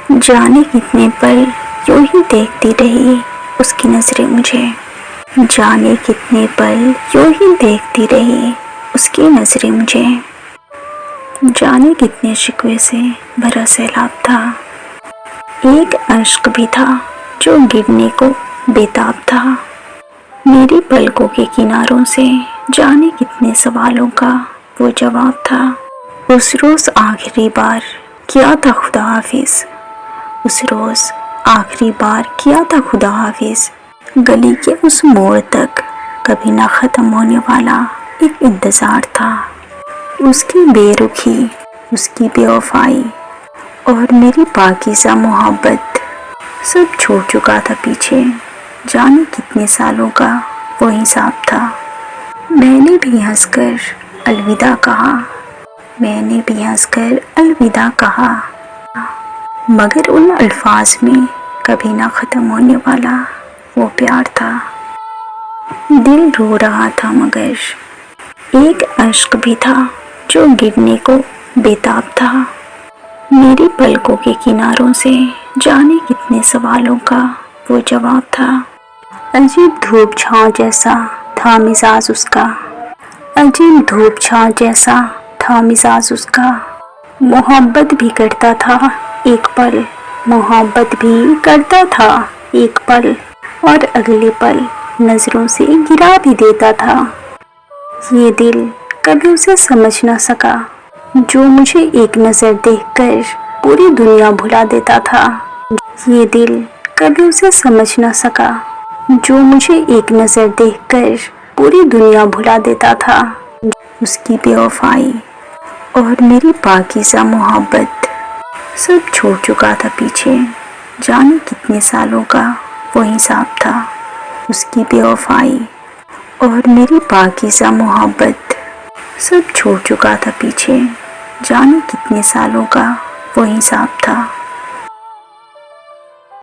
جانے کتنے پل یوں ہی دیکھتی رہی اس کی نظریں مجھے، جانے کتنے پل یوں ہی دیکھتی رہی اس کی نظریں مجھے، جانے کتنے شکوے سے بھرا سیلاب تھا، ایک اشک بھی تھا جو گرنے کو بےتاب تھا، میری پلکوں کے کناروں سے جانے کتنے سوالوں کا وہ جواب تھا۔ اس روز آخری بار کیا تھا خدا حافظ، اس روز آخری بار کیا تھا خدا حافظ، گلی کے اس موڑ تک کبھی نہ ختم ہونے والا ایک انتظار تھا، اس کی بے رخی، اس کی بے وفائی اور میری پاکیزہ محبت سب چھوڑ چکا تھا پیچھے، جانے کتنے سالوں کا وہ حساب تھا۔ میں نے بھی ہنس کر الوداع کہا، میں نے بھی ہنس کر الوداع کہا، مگر ان الفاظ میں کبھی نہ ختم ہونے والا وہ پیار تھا۔ دل رو رہا تھا مگر ایک اشک بھی تھا جو گرنے کو بےتاب تھا، میری پلکوں کے کناروں سے جانے کتنے سوالوں کا وہ جواب تھا۔ عجیب دھوپ چھاؤں جیسا تھا مزاج اس کا، عجیب دھوپ چھاؤں جیسا تھا مزاج اس کا، محبت بھی کرتا تھا ایک پل، محبت بھی کرتا تھا ایک پل اور اگلے پل نظروں سے گرا بھی دیتا تھا۔ یہ دل کبھی اسے سمجھ نہ سکا جو مجھے ایک نظر دیکھ کر پوری دنیا بھلا دیتا تھا، یہ دل کبھی اسے سمجھ نہ سکا جو مجھے ایک نظر دیکھ کر پوری دنیا بھلا دیتا تھا، اس کی بے وفائی اور میری پاکیزہ محبت سب چھوڑ چکا تھا پیچھے، جانے کتنے سالوں کا وہ حساب تھا، اس کی بے وفائی اور میری پاکیزہ محبت سب چھوڑ چکا تھا پیچھے، جانے کتنے سالوں کا وہ حساب تھا۔